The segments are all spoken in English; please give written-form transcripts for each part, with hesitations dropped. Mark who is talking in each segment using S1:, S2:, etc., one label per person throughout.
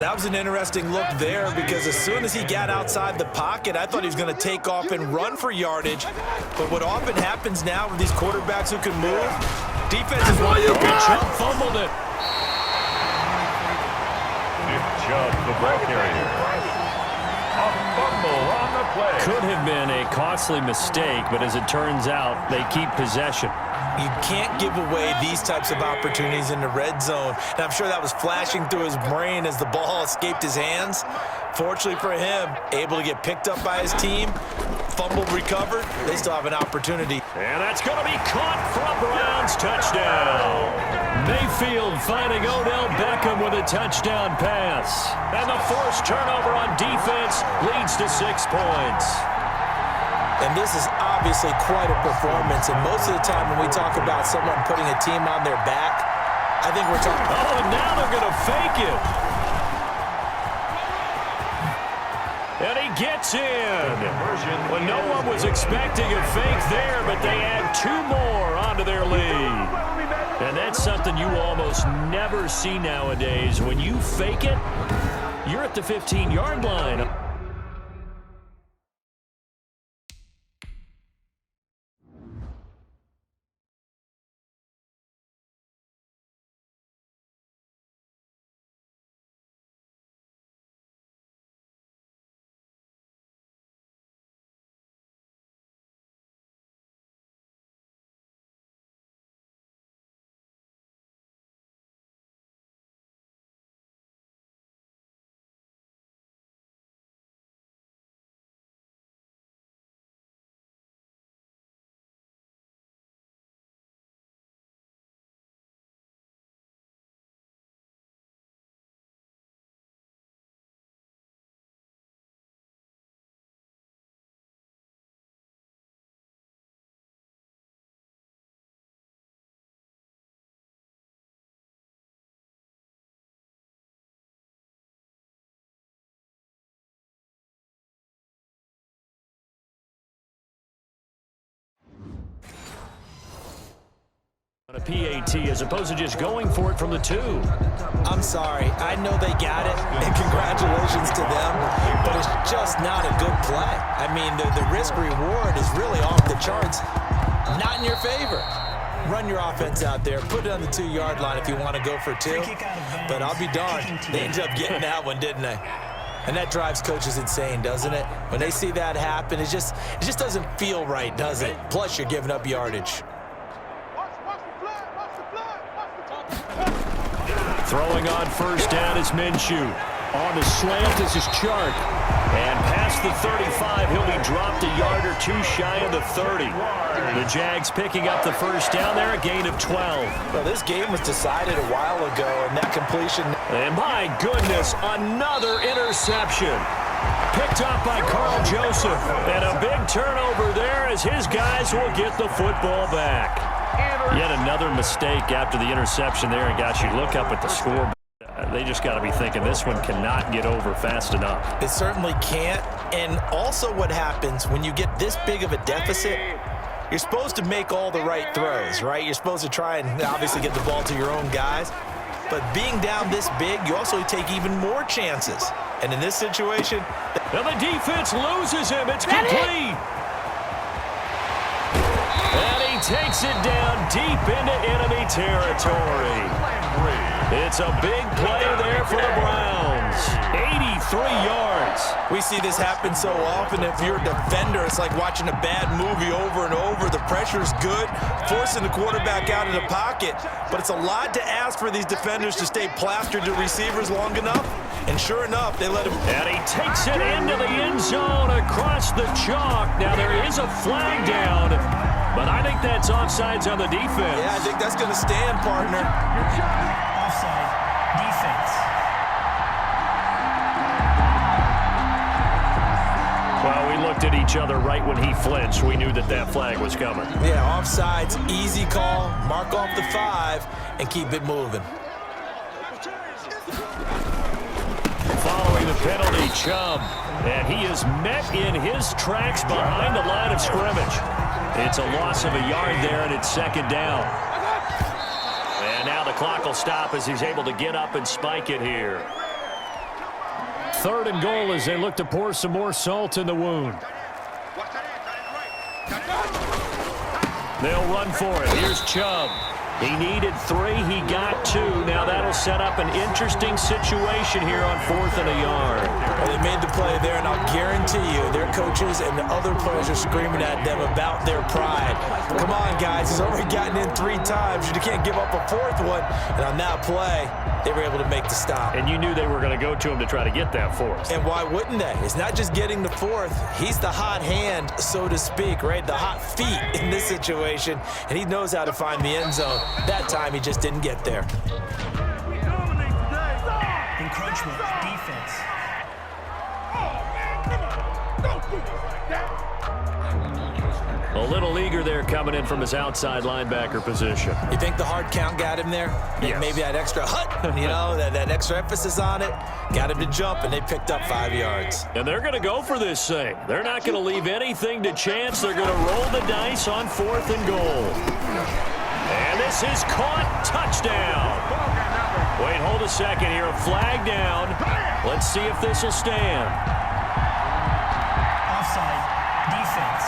S1: That was an interesting look there because as soon as he got outside the pocket, I thought he was going to take off and run for yardage. But what often happens now with these quarterbacks who can move, defenses want to get Chubb fumbled it.
S2: Nick Chubb, the ball carrier. A fumble on the play.
S3: Could have been a costly mistake, but as it turns out, they keep possession.
S1: You can't give away these types of opportunities in the red zone. And I'm sure that was flashing through his brain as the ball escaped his hands. Fortunately for him, able to get picked up by his team, fumbled, recovered. They still have an opportunity.
S3: And that's going to be caught for a Browns touchdown. Mayfield finding Odell Beckham with a touchdown pass. And the forced turnover on defense leads to 6 points.
S1: And this is obviously quite a performance. And most of the time when we talk about someone putting a team on their back, I think we're talking...
S3: Oh, and now they're going to fake it. And he gets in. Well, no one was expecting a fake there, but they add 2 more onto their lead. And that's something you almost never see nowadays. When you fake it, you're at the 15-yard line. On a PAT as opposed to just going for it from the 2.
S1: I'm sorry. I know they got it, and congratulations to them, but it's just not a good play. I mean, the risk-reward is really off the charts. Not in your favor. Run your offense out there. Put it on the 2-yard line if you want to go for 2. But I'll be darned. They ended up getting that one, didn't they? And that drives coaches insane, doesn't it? When they see that happen, it just doesn't feel right, does it? Plus, you're giving up yardage.
S3: Throwing on first down is Minshew. On the slant, this is Chark. And past the 35, he'll be dropped a yard or 2 shy of the 30. The Jags picking up the first down there, a gain of 12.
S1: Well, this game was decided a while ago, and that completion...
S3: And my goodness, another interception. Picked up by Carl Joseph. And a big turnover there as his guys will get the football back. Yet another mistake after the interception there, and gosh, you look up at the score. They just got to be thinking this one cannot get over fast enough.
S1: It certainly can't. And also what happens when you get this big of a deficit, you're supposed to make all the right throws, right? You're supposed to try and obviously get the ball to your own guys. But being down this big, you also take even more chances. And in this situation...
S3: And the defense loses him. It's complete. And he takes it down deep into enemy territory. It's a big play there for the Browns. 83 yards.
S1: We see this happen so often. If you're a defender, it's like watching a bad movie over and over. The pressure's good, forcing the quarterback out of the pocket. But it's a lot to ask for these defenders to stay plastered to receivers long enough. And sure enough, they let him.
S3: And he takes it into the end zone across the chalk. Now there is a flag down, but I think that's offsides on the defense.
S1: Yeah, I think that's going to stand, partner.
S4: Offside, defense.
S3: Well, we looked at each other right when he flinched. We knew that that flag was coming.
S1: Yeah, offsides, easy call. Mark off the 5 and keep it moving.
S3: Following the penalty, Chubb. And he is met in his tracks behind the line of scrimmage. It's a loss of a yard there, and it's second down. And now the clock will stop as he's able to get up and spike it here. 3rd and goal as they look to pour some more salt in the wound. They'll run for it. Here's Chubb. He needed 3. He got 2. Now that'll set up an interesting situation here on 4th and a yard.
S1: Well, they made the play there, and I'll guarantee you their coaches and the other players are screaming at them about their pride. Come on, guys. He's already gotten in 3 times. You can't give up a 4th one. And on that play, they were able to make the stop.
S3: And you knew they were going to go to him to try to get that 4th.
S1: And why wouldn't they? It's not just getting the 4th. He's the hot hand, so to speak, right? The hot feet in this situation. And he knows how to find the end zone. That time, he just didn't get there.
S4: Encroachment, defense.
S3: A little eager there coming in from his outside linebacker position.
S1: You think the hard count got him there?
S3: Yes.
S1: Maybe that extra that extra emphasis on it got him to jump, and they picked up 5 yards.
S3: And they're going to go for this thing. They're not going to leave anything to chance. They're going to roll the dice on 4th and goal. And this is caught. Touchdown. Wait, hold a second here. A flag down. Let's see if this will stand.
S4: Offside, defense.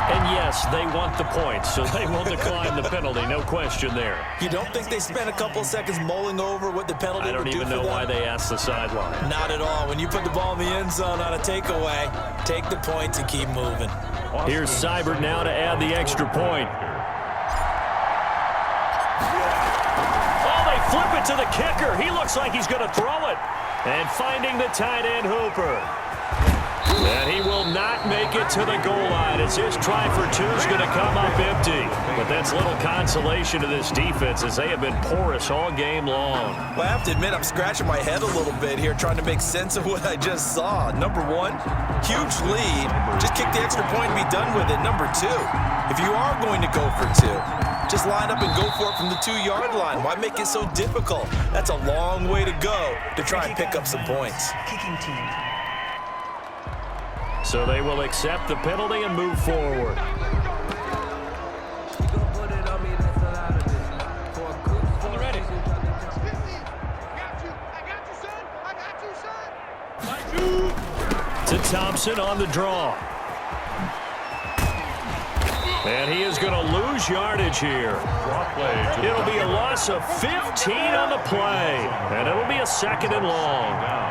S3: And yes, they want the points, so they will decline the penalty. No question there.
S1: You don't think they spent a couple of seconds mulling over what the penalty would do for them?
S3: I don't even know why they asked the sideline.
S1: Not at all. When you put the ball in the end zone on a takeaway, take the points and keep moving.
S3: Here's Seibert now to add the extra point. Oh, they flip it to the kicker. He looks like he's going to throw it. And finding the tight end, Hooper. And he will not make it to the goal line as his try for 2 is going to come up empty. But that's little consolation to this defense as they have been porous all game long.
S1: Well, I have to admit, I'm scratching my head a little bit here trying to make sense of what I just saw. Number 1, huge lead. Just kick the extra point and be done with it. Number 2, if you are going to go for 2, just line up and go for it from the 2-yard line. Why make it so difficult? That's a long way to go to try and pick up some points.
S4: Kicking team.
S3: So they will accept the penalty and move forward. To Thompson on the draw. And he is going to lose yardage here. It'll be a loss of 15 on the play. And it'll be a 2nd and long.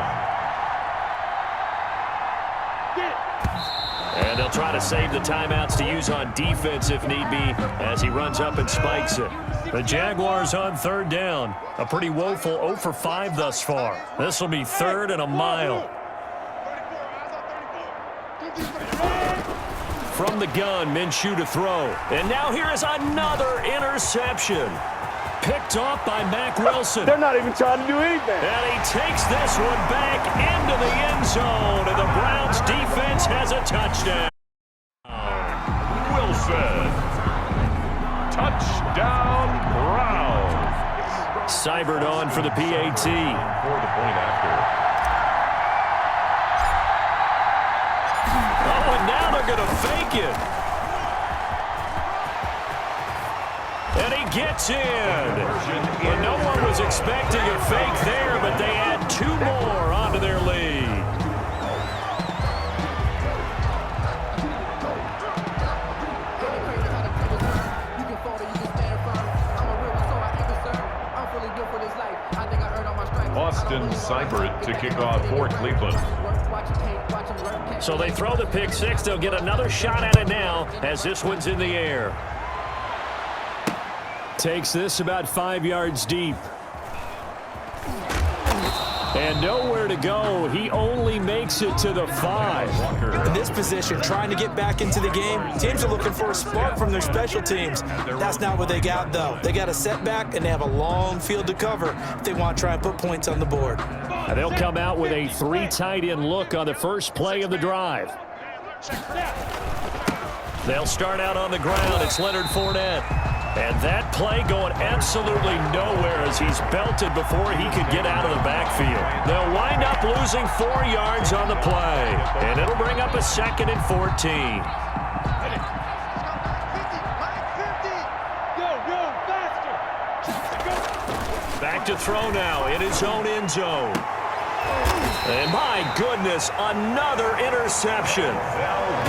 S3: And they'll try to save the timeouts to use on defense if need be as he runs up and spikes it. The Jaguars on 3rd down. A pretty woeful 0 for 5 thus far. This will be 3rd and a mile. From the gun, Minshew to throw. And now here is another interception. Picked off by Mack Wilson.
S5: They're not even trying to do anything.
S3: And he takes this one back into the end zone. And the Browns defense has a touchdown.
S2: Wilson. Touchdown, Browns.
S3: Seibert on for the PAT.
S2: For the point after.
S3: Oh, and now they're going to fake it. And he gets in. Well, no one was expecting a fake there, but they add 2 more onto their lead.
S2: Austin Seibert to kick off for Cleveland.
S3: So they throw the pick 6. They'll get another shot at it now as this one's in the air. Takes this about 5 yards deep. And nowhere to go. He only makes it to the 5.
S1: In this position, trying to get back into the game, teams are looking for a spark from their special teams. That's not what they got, though. They got a setback, and they have a long field to cover if they want to try and put points on the board.
S3: And they'll come out with a 3 tight end look on the first play of the drive. They'll start out on the ground. It's Leonard Fournette. And that play going absolutely nowhere as he's belted before he could get out of the backfield. They'll wind up losing 4 yards on the play. And it'll bring up a 2nd and 14. Back to throw now in his own end zone. And my goodness, another interception.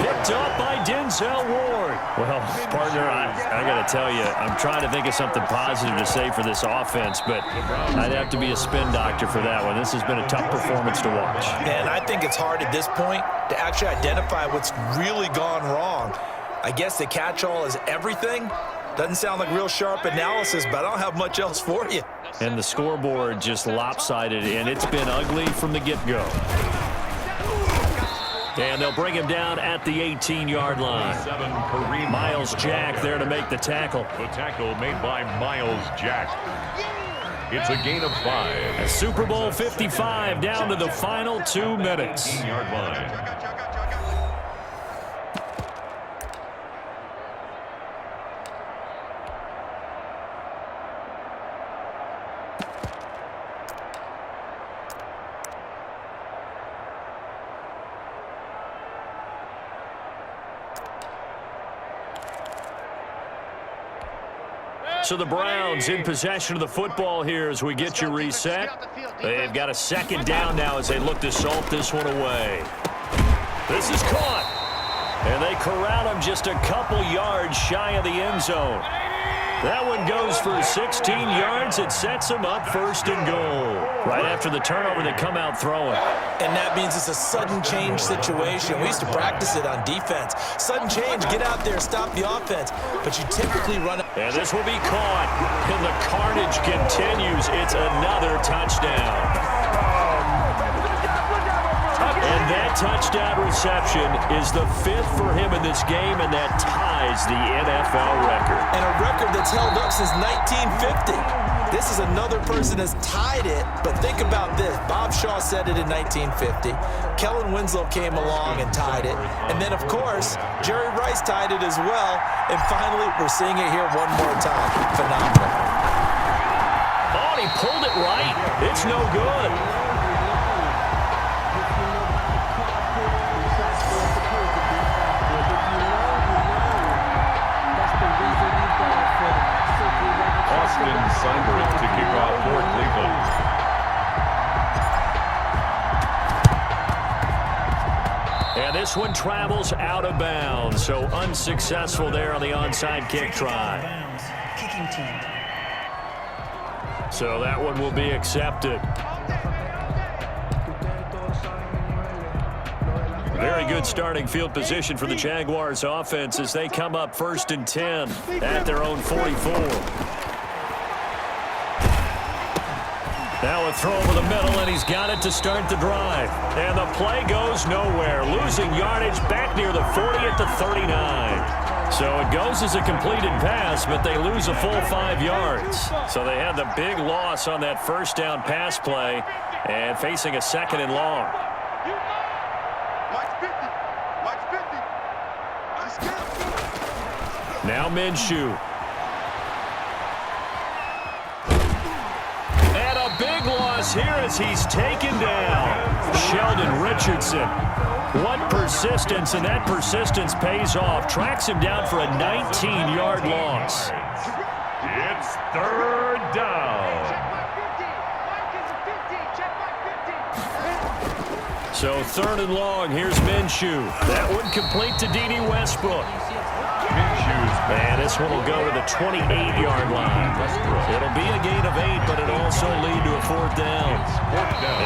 S3: Picked up by Denzel Ward. Well, partner, I got to tell you, I'm trying to think of something positive to say for this offense, but I'd have to be a spin doctor for that one. This has been a tough performance to watch.
S1: And I think it's hard at this point to actually identify what's really gone wrong. I guess the catch-all is everything. Doesn't sound like real sharp analysis, but I don't have much else for you.
S3: And the scoreboard just lopsided, and it's been ugly from the get-go. And they'll bring him down at the 18-yard line. Myles Jack there to make the tackle.
S2: The tackle made by Myles Jack. It's a gain of 5.
S3: A Super Bowl 55 down to the final 2 minutes.
S2: 18-yard line.
S3: So the Browns in possession of the football here as we get you reset. They've got a second down now as they look to salt this one away. This is caught. And they corral him just a couple yards shy of the end zone. That one goes for 16 yards. It sets him up first and goal. Right after the turnover, they come out throwing.
S1: And that means it's a sudden change situation. We used to practice it on defense. Sudden change, get out there, stop the offense. But you typically run it.
S3: And this will be caught. And the carnage continues. It's another touchdown. And that touchdown reception is the 5th for him in this game, and that ties the NFL record.
S1: And a record that's held up since 1950. This is another person that's tied it, but think about this. Bob Shaw said it in 1950. Kellen Winslow came along and tied it. And then, of course, Jerry Rice tied it as well. And finally, we're seeing it here one more time. Phenomenal.
S3: Oh, he pulled it right. It's no good.
S2: Austin Seibert to kick off for Cleveland.
S3: And this one travels out of bounds, so unsuccessful there on the onside kick try.
S4: Kicking team.
S3: So that one will be accepted. Very good starting field position for the Jaguars offense as they come up 1st and 10 at their own 44. Now a throw over the middle, and he's got it to start the drive. And the play goes nowhere, losing yardage back near the 40 at the 39. So it goes as a completed pass, but they lose a full 5 yards. So they had the big loss on that first down pass play and facing a 2nd and long. Now Minshew. And a big loss here as he's taken down. Sheldon Richardson. What persistence, and that persistence pays off. Tracks him down for a 19-yard loss.
S2: It's 3rd down.
S3: So 3rd and long, here's Minshew. That one complete to Dede Westbrook. And this one will go to the 28-yard line. It'll be a gain of 8, but it'll also lead to a 4th down.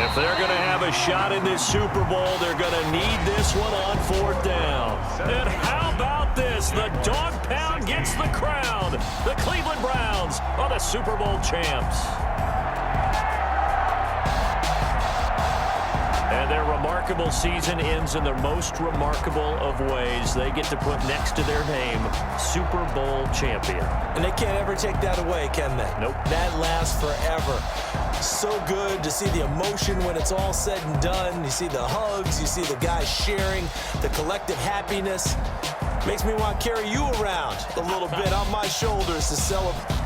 S3: If they're going to have a shot in this Super Bowl, they're going to need this one on 4th down. And how about this? The dog pound gets the crown. The Cleveland Browns are the Super Bowl champs. And their remarkable season ends in the most remarkable of ways. They get to put next to their name, Super Bowl champion.
S1: And they can't ever take that away, can they?
S3: Nope.
S1: That lasts forever. So good to see the emotion when it's all said and done. You see the hugs, you see the guys sharing, the collective happiness. Makes me want to carry you around a little bit on my shoulders to celebrate.